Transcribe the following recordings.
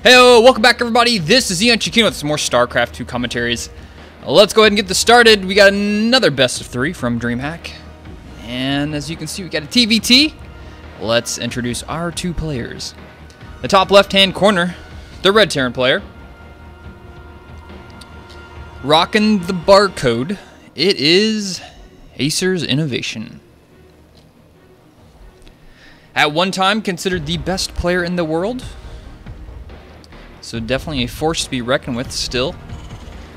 Hey, welcome back everybody. This is EonShiKeno with some more StarCraft 2 commentaries. Let's go ahead and get this started. We got another best of 3 from DreamHack. And as you can see, we got a TvT. Let's introduce our two players. The top left-hand corner, the red Terran player. Rocking the barcode. It is Acer's INnoVation. At one time considered the best player in the world. So definitely a force to be reckoned with still,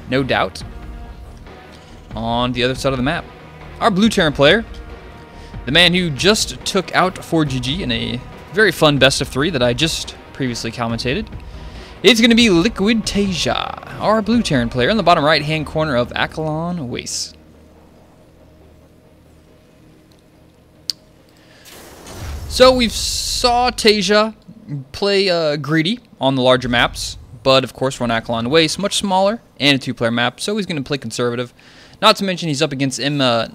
no doubt. On the other side of the map, our blue Terran player, the man who just took out 4GG in a very fun best of 3 that I just previously commentated. It's going to be Liquid Tasia, our blue Terran player, in the bottom right hand corner of INnoVation. So we saw Tasia play greedy on the larger maps, but of course we're on INnoVation, much smaller and a two-player map, so he's going to play conservative. Not to mention he's up against INnoVation.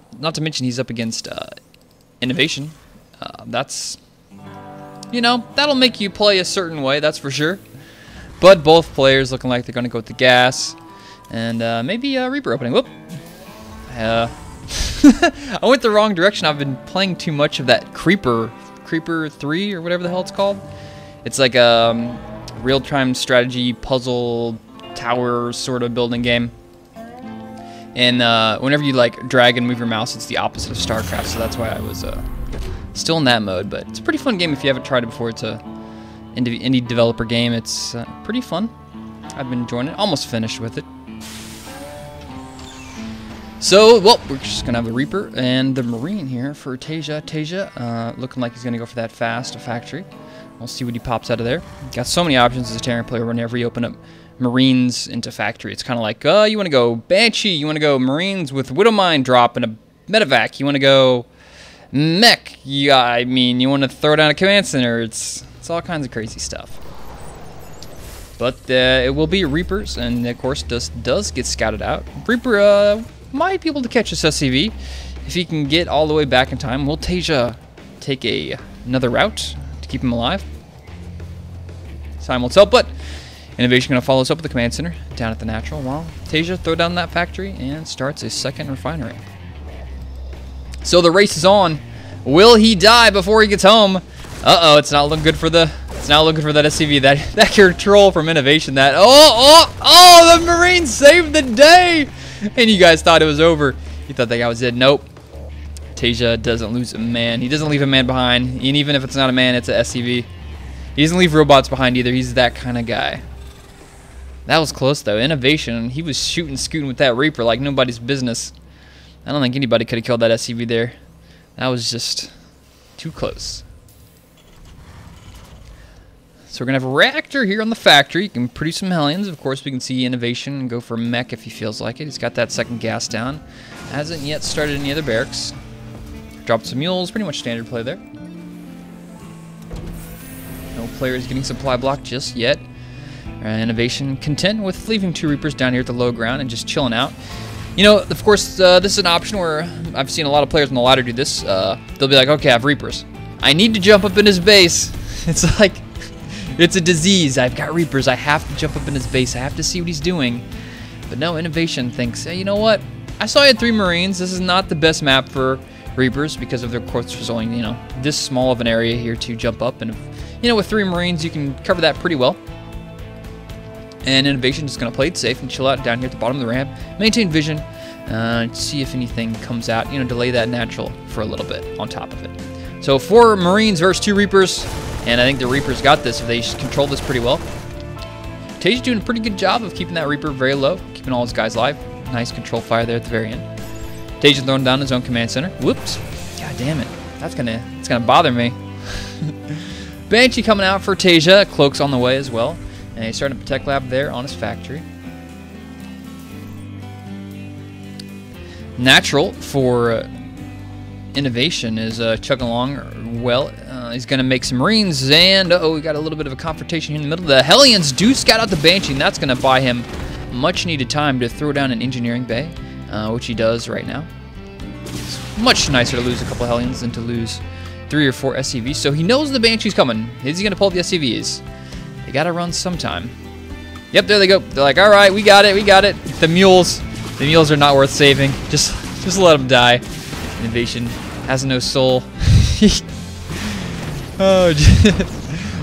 That's, you know, that'll make you play a certain way, that's for sure. But both players looking like they're going to go with the gas and maybe Reaper opening. Whoop. I went the wrong direction. I've been playing too much of that Creeper 3 or whatever the hell it's called. It's like a real-time strategy puzzle tower sort of building game. And whenever you like drag and move your mouse, it's the opposite of StarCraft. So that's why I was still in that mode. But it's a pretty fun game if you haven't tried it before. It's a indie developer game. It's pretty fun. I've been enjoying it. Almost finished with it. So, well, we're just going to have the Reaper and the Marine here for Tasia. Tasia looking like he's going to go for that fast factory. We'll see what he pops out of there. Got so many options as a Terran player whenever you open up Marines into factory. It's kind of like, you want to go Banshee, you want to go Marines with Widowmine drop and a medevac, you want to go mech, you want to throw down a command center. It's all kinds of crazy stuff. But it will be Reapers, and of course this does get scouted out. Reaper might be able to catch this SCV if he can get all the way back in time. Will Tasia take another route to keep him alive? Time will tell, but INnoVation going to follow us up with the command center down at the natural while Tasia throw down that factory and starts a second refinery. So the race is on. Will he die before he gets home? Uh-oh, it's not looking good for that SCV. That control from INnoVation. That the Marines saved the day. And you guys thought it was over. You thought that guy was dead. Nope. Tasia doesn't lose a man. He doesn't leave a man behind. And even if it's not a man, it's a SCV. He doesn't leave robots behind either. He's that kind of guy. That was close, though. INnoVation, he was scooting with that Reaper like nobody's business. I don't think anybody could have killed that SCV there. That was just too close. So we're going to have a reactor here on the factory. You can produce some Hellions. Of course, we can see INnoVation and go for mech if he feels like it. He's got that second gas down. Hasn't yet started any other barracks. Dropped some mules. Pretty much standard play there. No players getting supply block just yet. INnoVation content with leaving 2 Reapers down here at the low ground and just chilling out. You know, of course, this is an option where I've seen a lot of players on the ladder do this. They'll be like, okay, I have Reapers. I need to jump up in his base. It's like, it's a disease. I've got Reapers. I have to jump up in his base. I have to see what he's doing. But no, INnoVation thinks, hey, you know what? I saw you had 3 Marines. This is not the best map for Reapers because of their course there's only, you know, this small of an area here to jump up. And, you know, with 3 Marines, you can cover that pretty well. And INnoVation is going to play it safe and chill out down here at the bottom of the ramp. Maintain vision. See if anything comes out. You know, delay that natural for a little bit on top of it. So 4 Marines versus 2 Reapers. And I think the Reapers got this if they control this pretty well. Taja's doing a pretty good job of keeping that Reaper very low. Keeping all his guys alive. Nice control fire there at the very end. Taja throwing down his own command center. Whoops. God damn it. It's gonna bother me. Banshee coming out for Tasia. Cloak's on the way as well. And he's starting a Protect Lab there on his factory. Natural for INnoVation is chugging along well. He's going to make some Marines, and we got a little bit of a confrontation here in the middle. The Hellions do scout out the Banshee, and that's going to buy him much needed time to throw down an engineering bay, which he does right now. It's much nicer to lose a couple Hellions than to lose 3 or 4 SCVs, so he knows the Banshee's coming. Is he going to pull the SCVs? They gotta run sometime. Yep, there they go. They're like, all right, we got it, we got it. The mules are not worth saving. Just let them die. INnoVation has no soul. Oh,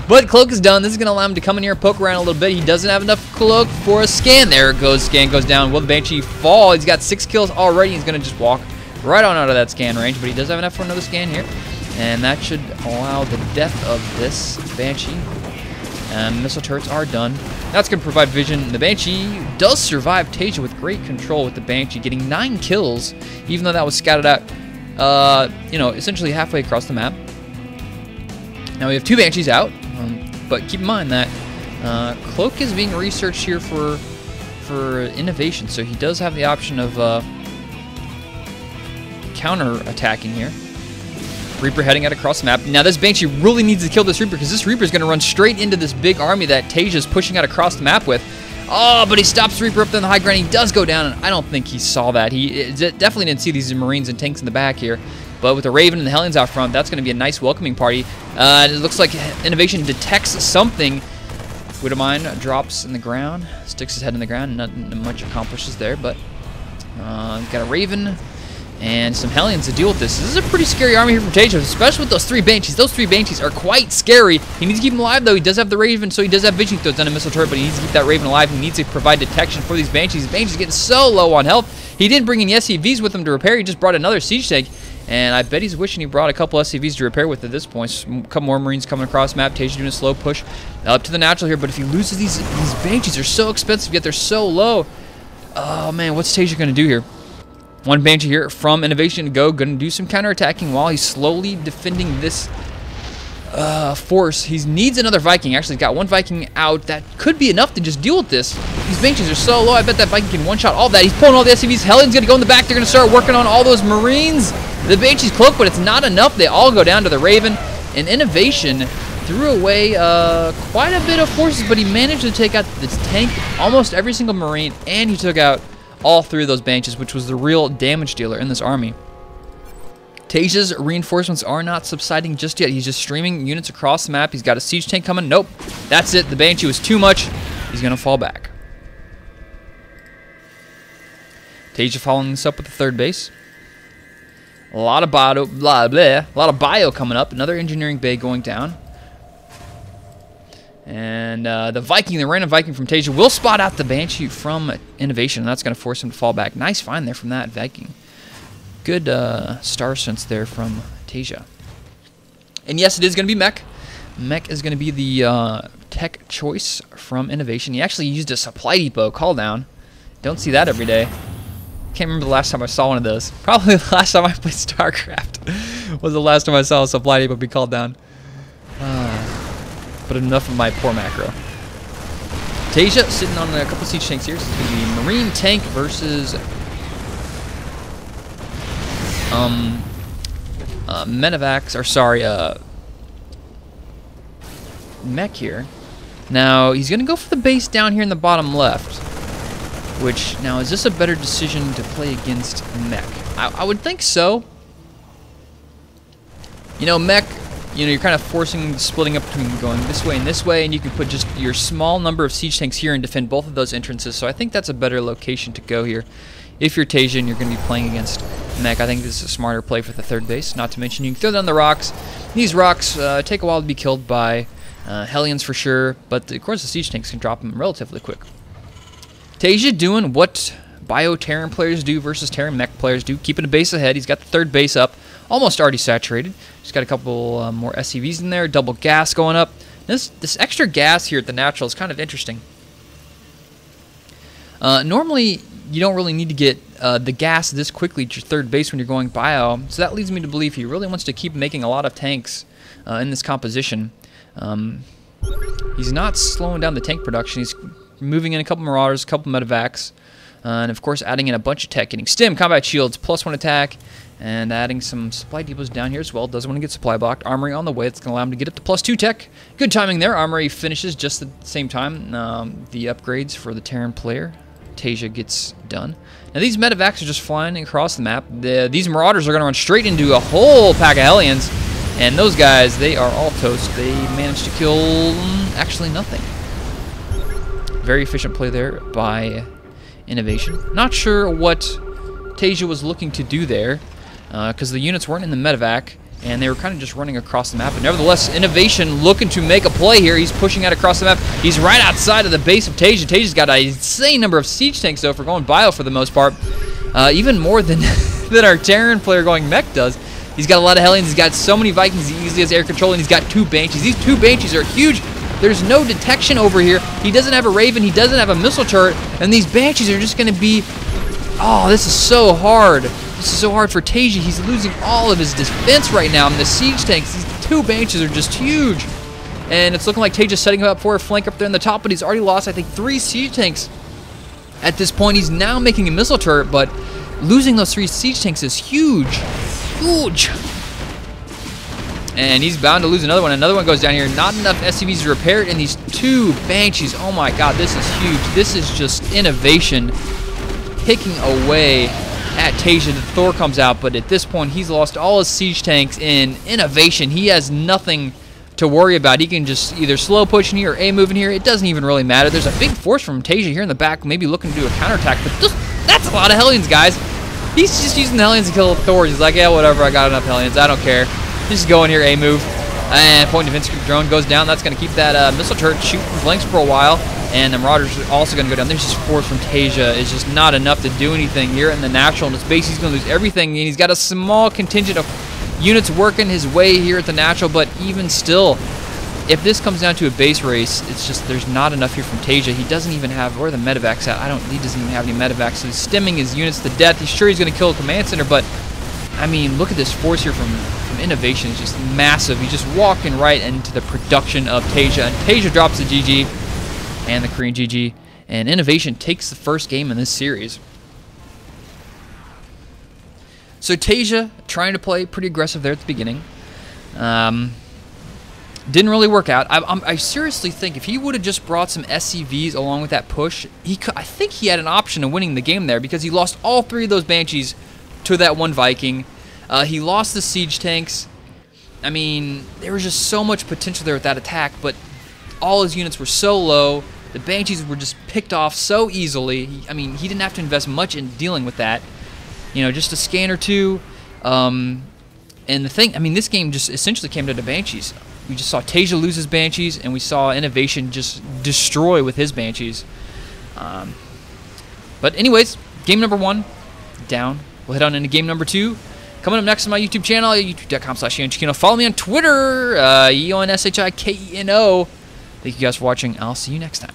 but Cloak is done. This is going to allow him to come in here and poke around a little bit. He doesn't have enough Cloak for a scan. There it goes. Scan goes down. Will the Banshee fall? He's got 6 kills already. He's going to just walk right on out of that scan range, but he does have enough for another scan here. And that should allow the death of this Banshee. And missile turrets are done. That's going to provide vision. The Banshee does survive Tasia with great control with the Banshee, getting 9 kills, even though that was scattered out, essentially halfway across the map. Now we have 2 Banshees out, but keep in mind that Cloak is being researched here for INnoVation, so he does have the option of counter-attacking here. Reaper heading out across the map. Now this Banshee really needs to kill this Reaper because this Reaper is going to run straight into this big army that Tasia is pushing out across the map with. Oh, but he stops Reaper up there on the high ground. He does go down, and I don't think he saw that. He definitely didn't see these Marines and tanks in the back here. But with the Raven and the Hellions out front, that's going to be a nice welcoming party. It looks like INnoVation detects something. Widowmine drops in the ground, sticks his head in the ground, nothing much accomplishes there, but got a Raven and some Hellions to deal with this. This is a pretty scary army here from Tasia, especially with those 3 Banshees. Those 3 Banshees are quite scary. He needs to keep him alive, though. He does have the Raven, so he does have vision. He throws down a missile turret, but he needs to keep that Raven alive. He needs to provide detection for these Banshees. The Banshees getting so low on health. He didn't bring any SCVs with him to repair. He just brought another siege tank. And I bet he's wishing he brought a couple SCVs to repair with at this point. A couple more Marines coming across the map. Tasia doing a slow push up to the natural here. But if he loses these Banshees, they're so expensive, yet they're so low. Oh, man, what's Tasia going to do here? 1 Banshee here from INnoVation to go. Going to do some counterattacking while he's slowly defending this force. He needs another Viking. Actually, he's got 1 Viking out. That could be enough to just deal with this. These Banshees are so low. I bet that Viking can one-shot all that. He's pulling all the SCVs. Hellions going to go in the back. They're going to start working on all those Marines. The Banshee's Cloak, but it's not enough. They all go down to the Raven. And INnoVation threw away quite a bit of forces, but he managed to take out this tank, almost every single Marine, and he took out all 3 of those Banshees, which was the real damage dealer in this army. Tasia's reinforcements are not subsiding just yet. He's just streaming units across the map. He's got a siege tank coming. Nope. That's it. The Banshee was too much. He's going to fall back. Tasia following this up with the 3rd base. A lot of bio coming up. Another engineering bay going down. And the Viking, the random Viking from Tasia, will spot out the Banshee from INnoVation, and that's going to force him to fall back. Nice find there from that Viking. Good star sense there from Tasia. And yes, it is going to be mech. Mech is going to be the tech choice from INnoVation. He actually used a supply depot call down. Don't see that every day. Can't remember the last time I saw one of those. Probably the last time I played StarCraft was the last time I saw a supply depot be called down. But enough of my poor macro. Tasia sitting on a couple siege tanks here. This is going to be Marine tank versus medevacs, or sorry, mech here. Now he's going to go for the base down here in the bottom left. Which, now, is this a better decision to play against mech? I would think so. You know, mech, you're kind of forcing splitting up between going this way, and you can put just your small number of siege tanks here and defend both of those entrances. So I think that's a better location to go here. If you're Tasia and you're going to be playing against mech, I think this is a smarter play for the 3rd base. Not to mention, you can throw down the rocks. These rocks take a while to be killed by Hellions for sure, but of course the siege tanks can drop them relatively quick. Tasia doing what Bio-Terran players do versus Terran mech players do, keeping a base ahead. He's got the 3rd base up, almost already saturated. He's got a couple more SCVs in there, double gas going up. This extra gas here at the natural is kind of interesting. Normally, you don't really need to get the gas this quickly at your 3rd base when you're going bio, so that leads me to believe he really wants to keep making a lot of tanks in this composition. He's not slowing down the tank production. He's moving in a couple Marauders, a couple Medevacs, and of course adding in a bunch of tech, getting stim, combat shields, +1 attack, and adding some supply depots down here as well. Doesn't want to get supply blocked. Armory on the way. It's going to allow him to get up to +2 tech. Good timing there. Armory finishes just at the same time. The upgrades for the Terran player, Tasia, gets done. Now these Medevacs are just flying across the map. These Marauders are going to run straight into a whole pack of Hellions, and those guys, they are all toast. They managed to kill actually nothing. Very efficient play there by INnoVation. Not sure what Tasia was looking to do there, because the units weren't in the medevac, and they were kind of just running across the map. But nevertheless, INnoVation looking to make a play here. He's pushing out across the map. He's right outside of the base of Tasia. Tasia's got an insane number of siege tanks, though, for going bio for the most part. Even more than, than our Terran player going mech does. He's got a lot of Hellions. He's got so many Vikings. He easily has air control, and he's got 2 Banshees. These 2 Banshees are huge. There's no detection over here. He doesn't have a Raven. He doesn't have a missile turret. And these Banshees are just going to be... Oh, this is so hard. This is so hard for Tasia. He's losing all of his defense right now. And the siege tanks, these 2 Banshees are just huge. And it's looking like Taja's setting him up for a flank up there in the top, but he's already lost, I think, 3 siege tanks. At this point, he's now making a missile turret, but losing those 3 siege tanks is huge. Huge. And he's bound to lose another one. Another one goes down here. Not enough SCVs to repair it. And these 2 Banshees. Oh my god, this is huge. This is just INnoVation picking away at Tasia. The Thor comes out, but at this point, he's lost all his siege tanks in INnoVation. He has nothing to worry about. He can just either slow push in here or A-move in here. It doesn't even really matter. There's a big force from Tasia here in the back, maybe looking to do a counterattack. But that's a lot of Hellions, guys. He's just using the Hellions to kill the Thors. He's like, yeah, whatever. I got enough Hellions. I don't care. Just go in here, A-move. And point of instant drone goes down. That's going to keep that missile turret shooting blanks for a while. And the Marauders are also going to go down. There's just force from Tasia. It's just not enough to do anything here in the natural. In his base, he's going to lose everything. And he's got a small contingent of units working his way here at the natural. But even still, if this comes down to a base race, it's just there's not enough here from Tasia. He doesn't even have, where are the medevacs at? He doesn't even have any medevacs. So he's stemming his units to death. He's sure he's going to kill a command center, but I mean, look at this force here from INnoVation. It's just massive. He's just walking right into the production of Tasia. And Tasia drops the GG and the Korean GG. And INnoVation takes the first game in this series. So Tasia trying to play pretty aggressive there at the beginning. Didn't really work out. I seriously think if he would have just brought some SCVs along with that push, I think he had an option of winning the game there, because he lost all 3 of those Banshees to that 1 Viking. He lost the siege tanks. I mean, there was just so much potential there with that attack, but all his units were so low. The Banshees were just picked off so easily. He didn't have to invest much in dealing with that. You know, just a scan or 2. And the thing, this game just essentially came to the Banshees. We just saw Tasia lose his Banshees, and we saw INnoVation just destroy with his Banshees. But anyways, game number 1, down. We'll head on into game number 2. Coming up next on my YouTube channel, youtube.com/EonShiKeno. Follow me on Twitter, EonShiKeno. Thank you guys for watching. I'll see you next time.